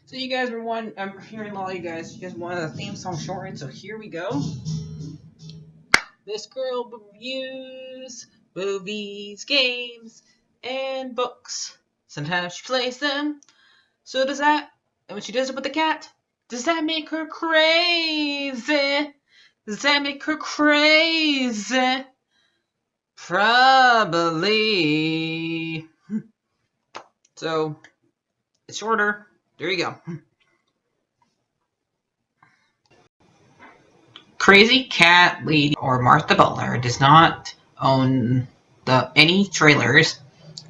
So you guys were one. I'm hearing a lot of you guys. You guys wanted a theme song shortened, so here we go. This girl reviews movies, games, and books. Sometimes she plays them. So does that. And when she does it with the cat, does that make her crazy? Does that make her crazy? Probably. So it's shorter. There you go. Crazycatlady or Martha Butler does not own any trailers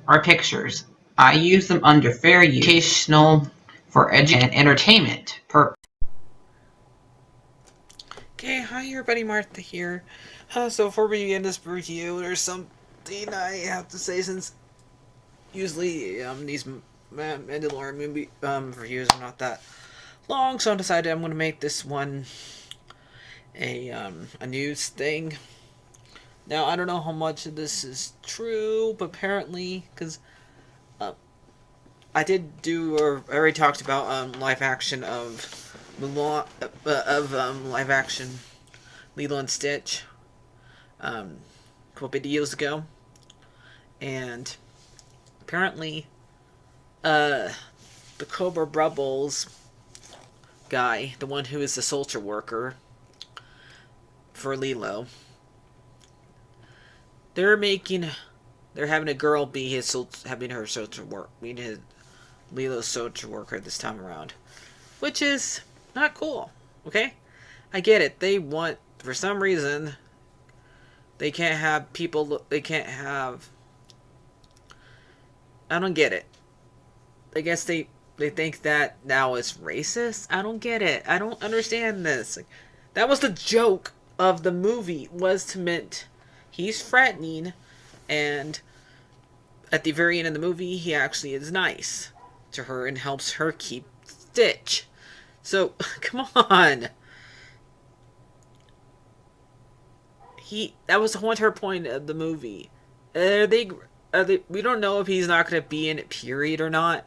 or pictures. I use them under fair use, educational, for education and entertainment purposes. Okay, hi everybody, Martha here. So before we begin this review, there's something I have to say since usually these Mandalorian movie reviews are not that long, so I decided I'm going to make this one a news thing. Now I don't know how much of this is true, but apparently, because uh, I did do or I already talked about live action of live action Lilo and Stitch a couple videos ago, and apparently, the Cobra Bubbles guy, the one who is the soldier worker for Lilo, they're having a girl be having her soldier work, being his Lilo's soldier worker this time around, which is not cool. Okay, I get it. They want, for some reason, they can't have people. They can't have. I don't get it. I guess they think that now it's racist. I don't get it. I don't understand this. Like, that was the joke of the movie, was to meant he's threatening, and at the very end of the movie he actually is nice to her and helps her keep Stitch. So come on. That was the whole entire point of the movie. We don't know if he's not going to be in it, period, or not.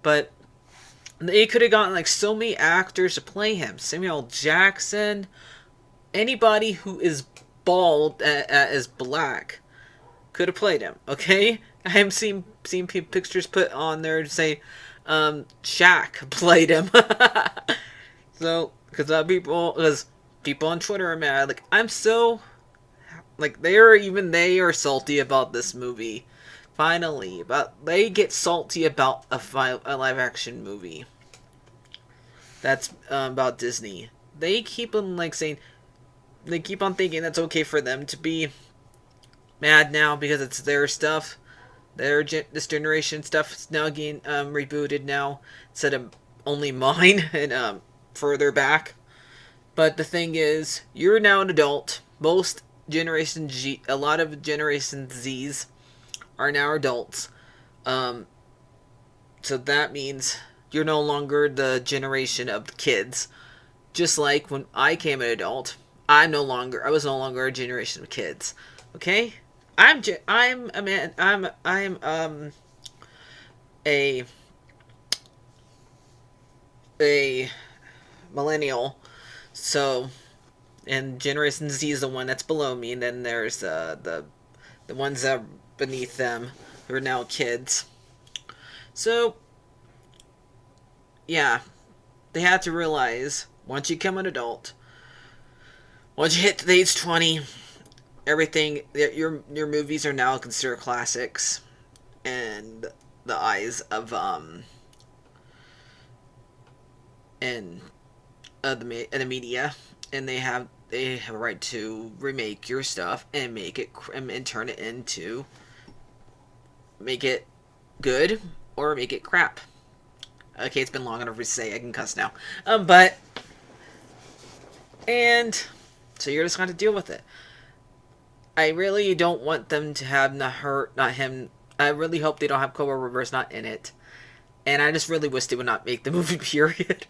But they could have gotten like so many actors to play him. Samuel Jackson, anybody who is bald as black could have played him. Okay, I am seeing pictures put on there to say Shaq played him. So because people on Twitter are mad. Like, I'm so like they are salty about this movie. Finally, but they get salty about a live action movie that's about Disney. They keep on they keep on thinking that's okay for them to be mad now because it's their stuff. This generation stuff is now getting rebooted now instead of only mine and further back. But the thing is, you're now an adult. A lot of Generation Z's are now adults. Um, so that means you're no longer the generation of the kids. Just like when I came an adult, I was no longer a generation of kids. Okay? I'm a man. I'm a a millennial. So, and Generation Z is the one that's below me, and then there's the ones that are beneath them who are now kids. So, yeah, they have to realize once you become an adult, once you hit the age 20, everything your movies are now considered classics, and the eyes of and the media, and they have a right to remake your stuff and make it and turn it into make it good or make it crap. Okay, it's been long enough to say I can cuss now. But and so you're just going to deal with it. I really don't want them to have not him. I really hope they don't have Cobra Reverse not in it. And I just really wish they would not make the movie, period.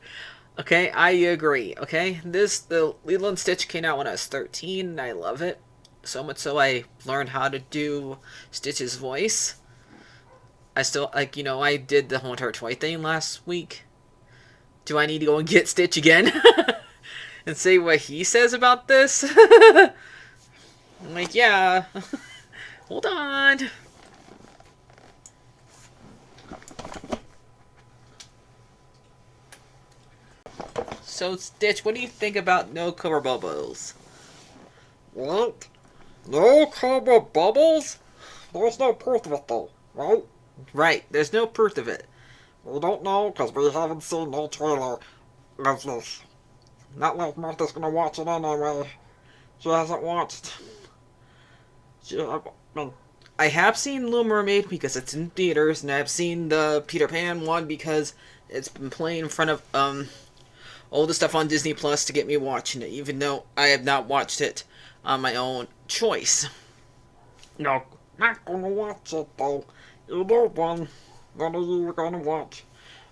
Okay, I agree. Okay, the Lilo and Stitch came out when I was 13, and I love it. So much so I learned how to do Stitch's voice. I still, I did the whole entire toy thing last week. Do I need to go and get Stitch again? And say what he says about this? I'm like, yeah. Hold on. So, Stitch, what do you think about no cover bubbles? What? No cover bubbles? There's no proof of it though, right? Right, there's no proof of it. We don't know because we haven't seen no trailer of this. Not like Martha's gonna watch it anyway. She hasn't watched. I have seen Little Mermaid because it's in theaters, and I've seen the Peter Pan one because it's been playing in front of all the stuff on Disney Plus to get me watching it, even though I have not watched it on my own choice. No, not gonna watch it though. Either one. What are you gonna watch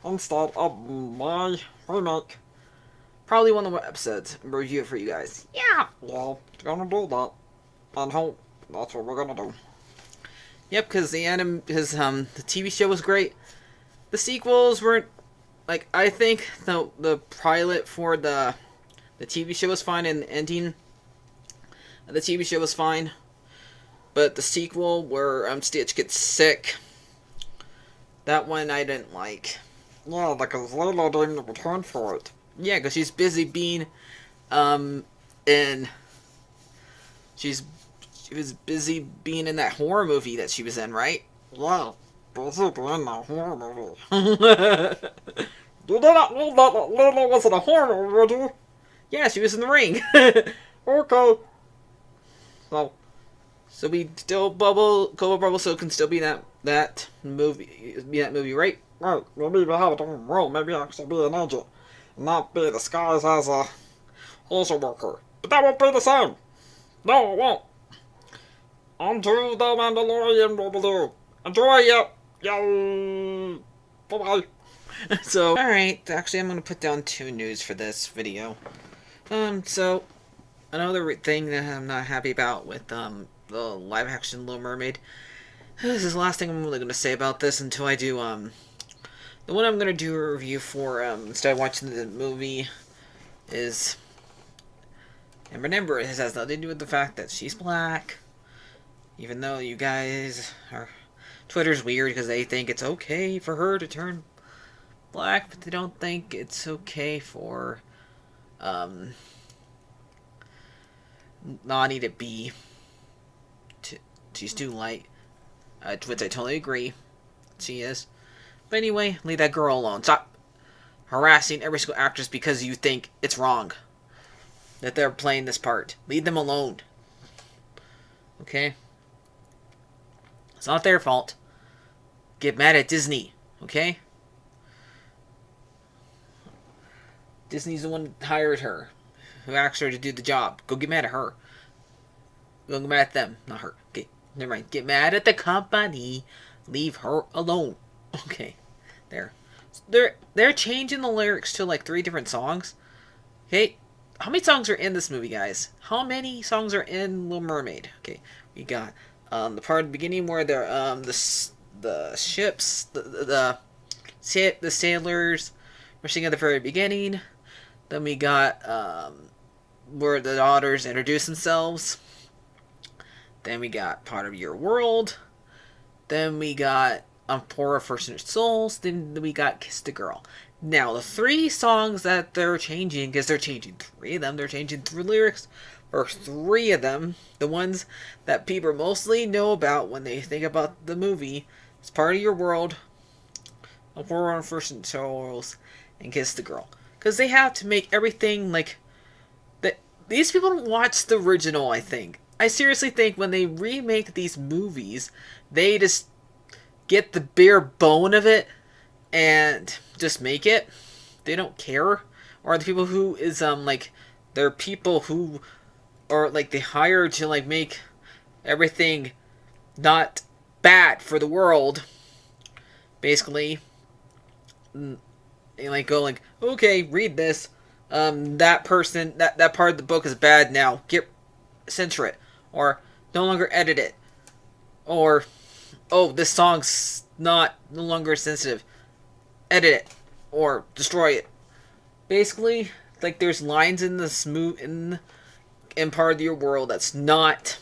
instead of my remake? Probably one of the episodes. Review it for you guys. Yeah, gonna do that. And hope that's what we're gonna do. Yep, because the TV show was great. The sequels weren't, like, I think the pilot for the TV show was fine, and the ending of the TV show was fine. But the sequel where Stitch gets sick, that one I didn't like. Yeah, because Layla didn't return for it. Yeah, because she's busy being, she was busy being in that horror movie that she was in, right? Yeah, busy being a horror movie. You did not know that Layla was in a horror movie, did you? Yeah, she was in The Ring. Okay. So we still bubble, so it can still be that movie, right? Right, maybe we have a different role. Maybe actually be an agent. Not be disguised as a social worker. But that won't be the same. No, it won't. On to the Mandalorian, we do. Enjoy it. Yay. Bye-bye. So, alright, actually I'm going to put down 2 news for this video. So, another thing that I'm not happy about with, the live-action Little Mermaid. This is the last thing I'm really going to say about this until I do, the one I'm going to do a review for, instead of watching the movie, is... And remember, it has nothing to do with the fact that she's black. Even though you guys are... Twitter's weird because they think it's okay for her to turn black, but they don't think it's okay for, Nani to be... She's too light. Which I totally agree. She is. But anyway, leave that girl alone. Stop harassing every single actress because you think it's wrong that they're playing this part. Leave them alone. Okay? It's not their fault. Get mad at Disney. Okay? Disney's the one that hired her. Who asked her to do the job. Go get mad at her. Go get mad at them. Not her. Okay. Never mind. Get mad at the company. Leave her alone. Okay. There. They're changing the lyrics to like 3 different songs. Okay. How many songs are in this movie, guys? How many songs are in Little Mermaid? Okay. We got the part at the beginning where they're the ships, the sailors were singing at the very beginning. Then we got where the daughters introduce themselves. Then we got Part of Your World. Then we got Poorer First Souls. Then we got Kiss the Girl. Now, the 3 songs that they're changing, because they're changing 3 of them, they're changing 3 lyrics, or 3 of them, the ones that people mostly know about when they think about the movie, is Part of Your World, Poorer First Souls, and Kiss the Girl. Because they have to make everything, like, these people don't watch the original, I think. I seriously think when they remake these movies, they just get the bare bone of it and just make it. They don't care. Or the people who is, like, they're people who are, like, they hire to, like, make everything not bad for the world. Basically. And, like, go, like, okay, read this. That person, that part of the book is bad now. Censor it. Or no longer edit it. Or, oh, this song's no longer sensitive. Edit it. Or destroy it. basically, like, there's lines in this in part of your world that's not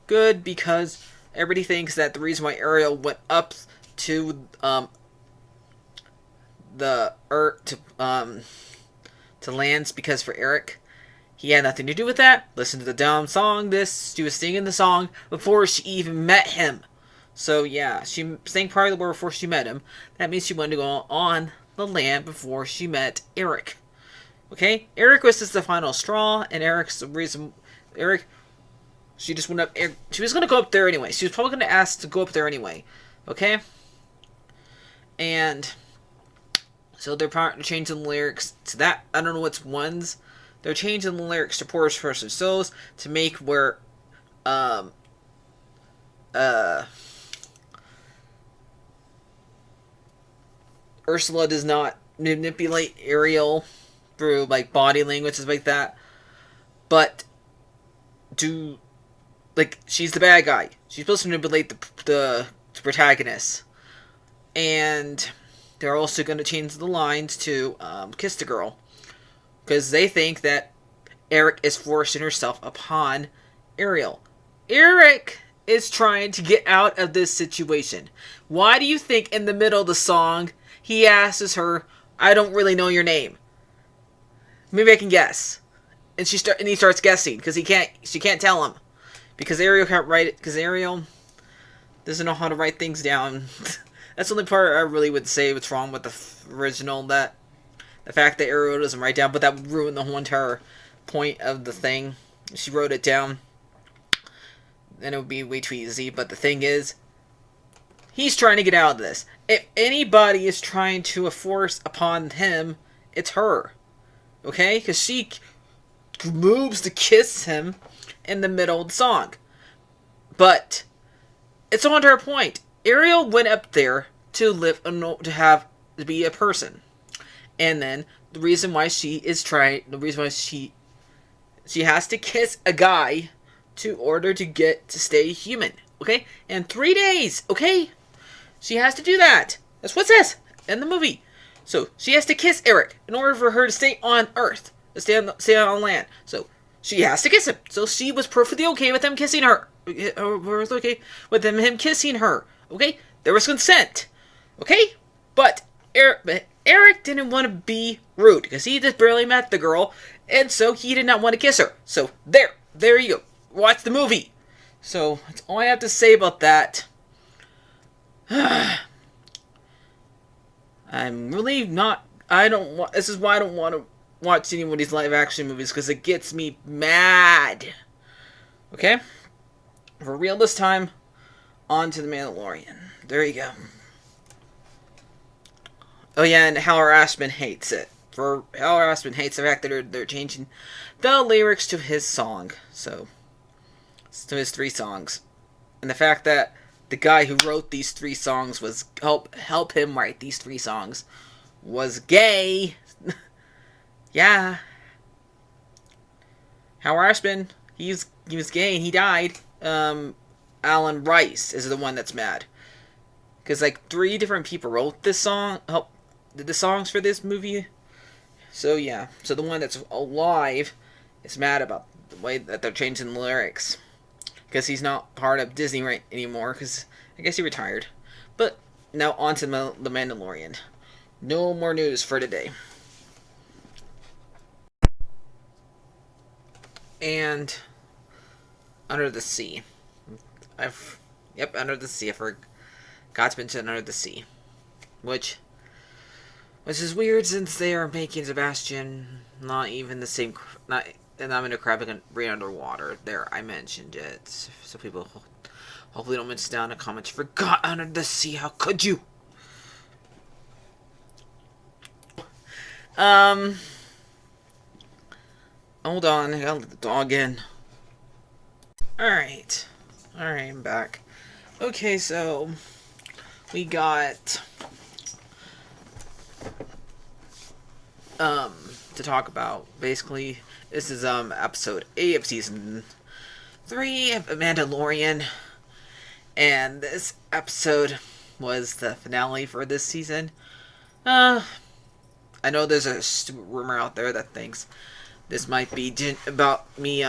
good, because everybody thinks that the reason why Ariel went up to the earth to lands because for Eric, he had nothing to do with that. Listen to the dumb song. She was singing the song before she even met him. So yeah, she sang part of the word before she met him. That means she wanted to go on the land before she met Eric. Okay, Eric was just the final straw, and Eric's the reason. She just went up. She was gonna go up there anyway. She was probably gonna ask to go up there anyway. Okay, and so they're changing the lyrics to that. I don't know what's ones. They're changing the lyrics to Poor Person's Souls to make where Ursula does not manipulate Ariel through like body language and like that, but she's the bad guy. She's supposed to manipulate the protagonist, and they're also going to change the lines to Kiss the Girl, because they think that Eric is forcing herself upon Ariel. Eric is trying to get out of this situation. Why do you think in the middle of the song he asks her, "I don't really know your name. Maybe I can guess." And he starts guessing because she can't tell him, because Ariel can't write it, because Ariel doesn't know how to write things down. That's the only part I really would say what's wrong with the original, that the fact that Ariel doesn't write down, but that would ruin the whole entire point of the thing. If she wrote it down, then it would be way too easy. But the thing is, he's trying to get out of this. If anybody is trying to force upon him, it's her. Okay? Because she moves to kiss him in the middle of the song. But it's on to her point. Ariel went up there to be a person. And then the reason why she has to kiss a guy to order to get to stay human. Okay? In 3 days. Okay? She has to do that. That's what it says in the movie. So she has to kiss Eric in order for her to stay on Earth. To stay on land. So she has to kiss him. So she was perfectly okay with him kissing her. Was okay with him kissing her. Okay? There was consent. Okay? But Eric didn't want to be rude, because he just barely met the girl, and so he did not want to kiss her. So there you go. Watch the movie. So that's all I have to say about that. I'm really not. This is why I don't want to watch any of these live action movies, because it gets me mad. Okay? For real this time, on to the Mandalorian. There you go. Oh yeah, and Howard Ashman hates it. Howard Ashman hates the fact that they're changing the lyrics to his song. So, to his 3 songs. And the fact that the guy who wrote these 3 songs was help him write these 3 songs was gay. Yeah. Howard Ashman, he was gay and he died. Alan Rice is the one that's mad, because like 3 different people wrote this song, did the songs for this movie. So yeah, so the one that's alive is mad about the way that they're changing the lyrics, because he's not part of Disney right anymore, because I guess he retired. But now on to the Mandalorian. No more news for today. And Under the Sea. Under the Sea. I forgot to mention Under the Sea, which is weird, since they are making Sebastian not even the same. And I'm in a crab and rain underwater. There, I mentioned it, so people hopefully don't mention down in the comments. Forgot Under the Sea. How could you? Hold on, I gotta let the dog in. Alright, I'm back. Okay, so we got to talk about, basically, this is episode 8 of season 3 of Mandalorian, and this episode was the finale for this season. I know there's a stupid rumor out there that thinks this might be about me,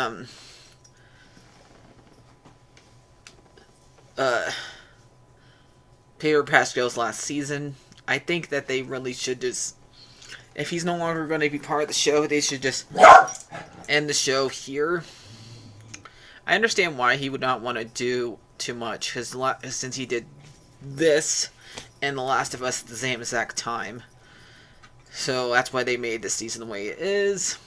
Pedro Pascal's last season. I think that they really should just, if he's no longer going to be part of the show, they should just end the show here. I understand why he would not want to do too much, because since he did this and The Last of Us at the same exact time. So that's why they made this season the way it is.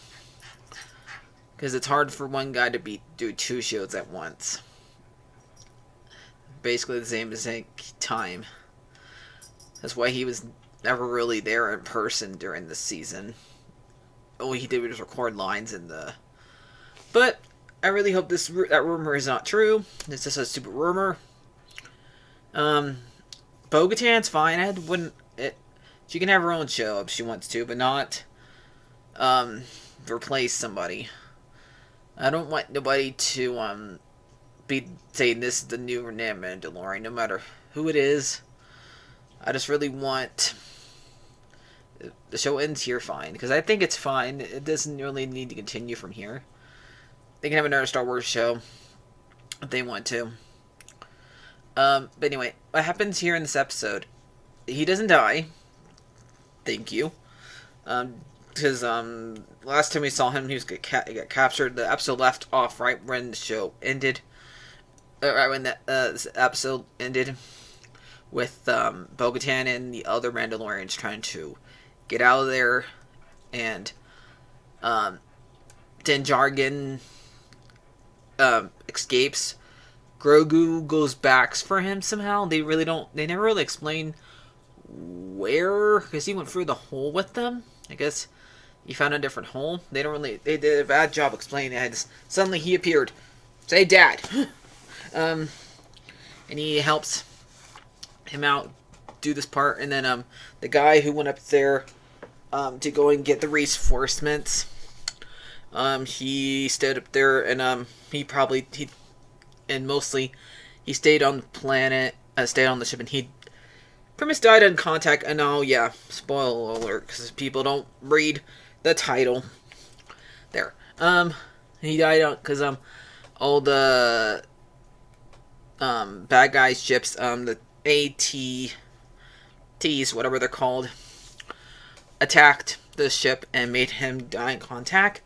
Because it's hard for one guy to do 2 shows at once. Basically the same exact time. That's why he was never really there in person during this season. All he did was record lines in the... But I really hope that rumor is not true. It's just a stupid rumor. Bo-Katan's fine. She can have her own show if she wants to, but not replace somebody. I don't want nobody to be saying this is the new Mandalorian, no matter who it is. I just really want the show ends here fine, because I think it's fine. It doesn't really need to continue from here. They can have another Star Wars show if they want to. But anyway, what happens here in this episode? He doesn't die. Thank you. Because last time we saw him, he got captured. The episode left off right when the show ended. Right when this episode ended, with Bo-Katan and the other Mandalorians trying to get out of there, and Din Djarin escapes. Grogu goes back for him somehow. They never really explain where, because he went through the hole with them. I guess he found a different hole. They did a bad job explaining it. Suddenly he appeared. Say, Dad. And he helps him out do this part, and then the guy who went up there to go and get the reinforcements, he stayed up there, and he stayed on the planet, stayed on the ship, and he pretty much died in contact. And oh yeah, spoiler alert, because people don't read the title there. He died because all the bad guys ships, the ATs, whatever they're called, attacked the ship and made him die in contact,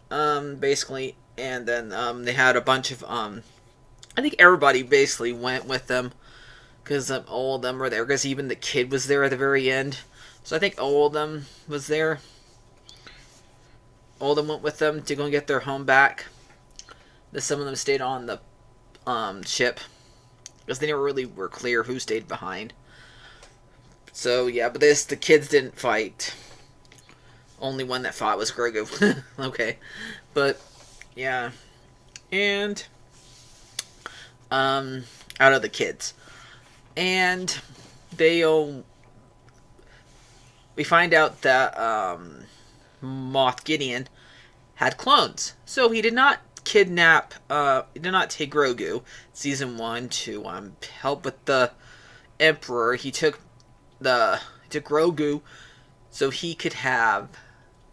basically. And then they had a bunch of I think everybody basically went with them, because all of them were there, because even the kid was there at the very end. So I think all of them was there. All of them went with them to go and get their home back. Some of them stayed on the ship, because they never really were clear who stayed behind. So yeah, but the kids didn't fight. Only one that fought was Grogu. Okay, but yeah, and out of the kids, and we find out that Moff Gideon had clones, so he did not kidnap. He did not take Grogu season 1 to help with the Emperor. He took Grogu so he could have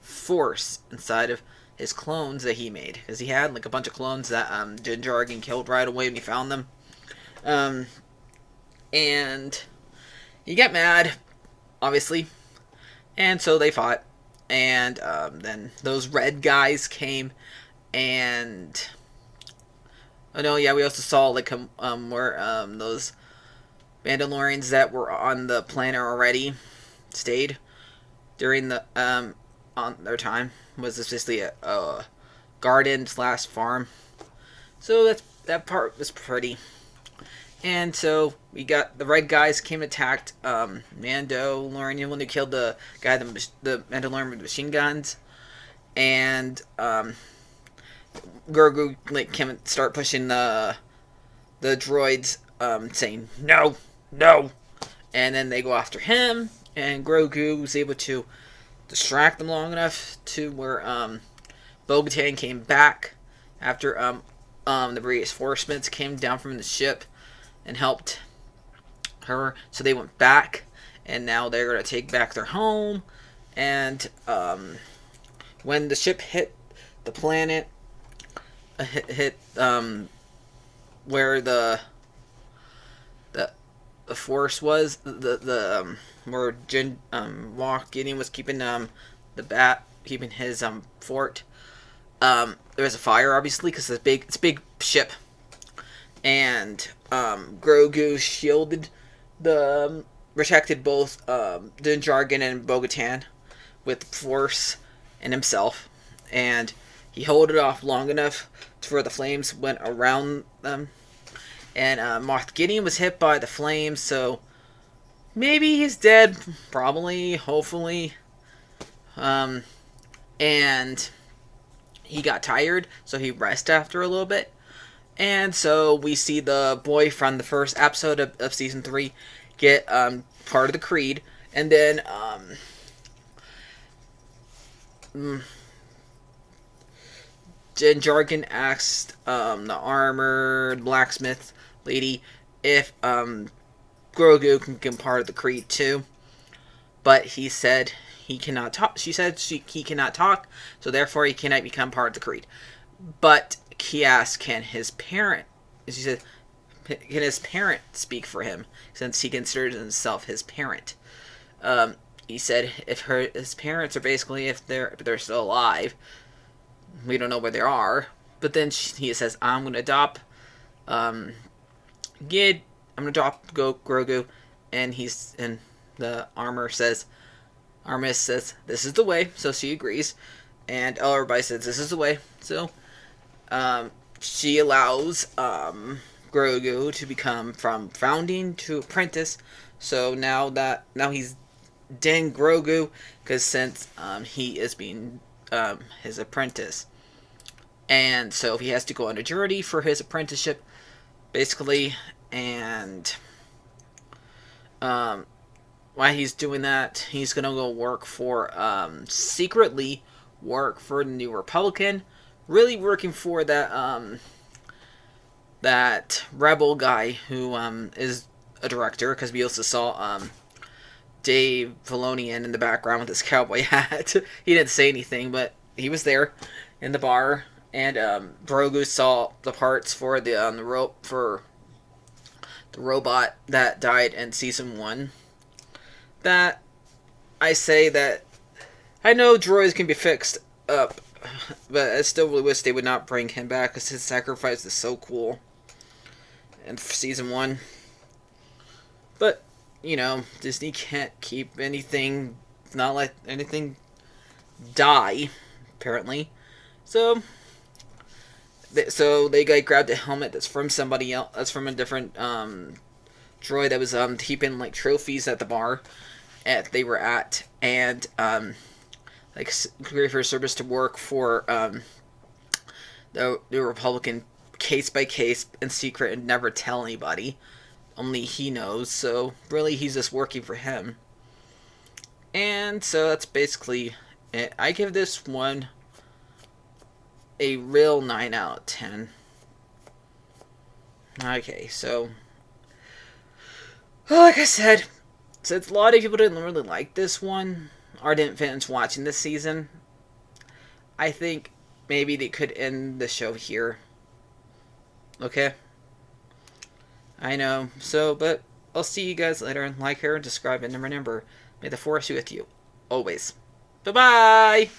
Force inside of his clones that he made, because he had like a bunch of clones that Din Djarin killed right away when he found them. And he got mad, obviously, and so they fought. And then those red guys came, and oh no, yeah, we also saw like where those Mandalorians that were on the planet already stayed during the on their time. Was basically a garden / farm. So that part was pretty. And so we got the red guys came and attacked Mandalorian when they killed the guy, the Mandalorian with machine guns, and Grogu came and start pushing the droids, saying no, and then they go after him, and Grogu was able to distract them long enough to where Bo-Katan came back after the reinforcements came down from the ship and helped her. So they went back, and now they're going to take back their home. And when the ship hit the planet, hit where the force was, the where Moff Gideon was keeping keeping his fort. There was a fire, obviously, because it's a big ship, and Grogu shielded protected both Din Djarin and Bo-Katan with force and himself, and he held it off long enough for the flames went around them. And Moff Gideon was hit by the flames, so maybe he's dead. Probably, hopefully. And he got tired, so he rested after a little bit. And so we see the boy from the first episode of season 3 get part of the Creed. And then Din Djarin asked the armored blacksmith lady if Grogu can get part of the Creed too, but he said he cannot talk. She said he cannot talk, so therefore he cannot become part of the Creed. But he asked, can his parent? She said, can his parent speak for him, since he considers himself his parent? He said if his parents are basically if they're still alive. We don't know where they are, but then he says, I'm gonna adopt Grogu, and the armor says, this is the way, so she agrees, and everybody says this is the way, so she allows Grogu to become from founding to apprentice. So now he's Din Grogu, because since he is being his apprentice, and so he has to go on a journey for his apprenticeship, basically. And while he's doing that, he's gonna go work for secretly work for the New Republican, really working for that rebel guy who is a director, because we also saw Dave Filoni in the background with his cowboy hat. He didn't say anything, but he was there in the bar. And Grogu saw the parts for the robot that died in season 1. That I say that I know droids can be fixed up, but I still really wish they would not bring him back, because his sacrifice is so cool. And for season 1, but Disney can't keep anything, not let anything die, apparently. So they grabbed a helmet that's from somebody else. That's from a different droid that was keeping like trophies at the bar they were at, and for service to work for the Republican, case by case in secret, and never tell anybody. Only he knows. So really, he's just working for him. And so that's basically it. I give this one a real 9 out of 10. Okay, so like I said, since a lot of people didn't really like this one, or didn't finish watching this season, I think maybe they could end the show here. Okay? I know. So, but I'll see you guys later, and like, share, and subscribe, and remember, may the Force be with you. Always. Bye-bye!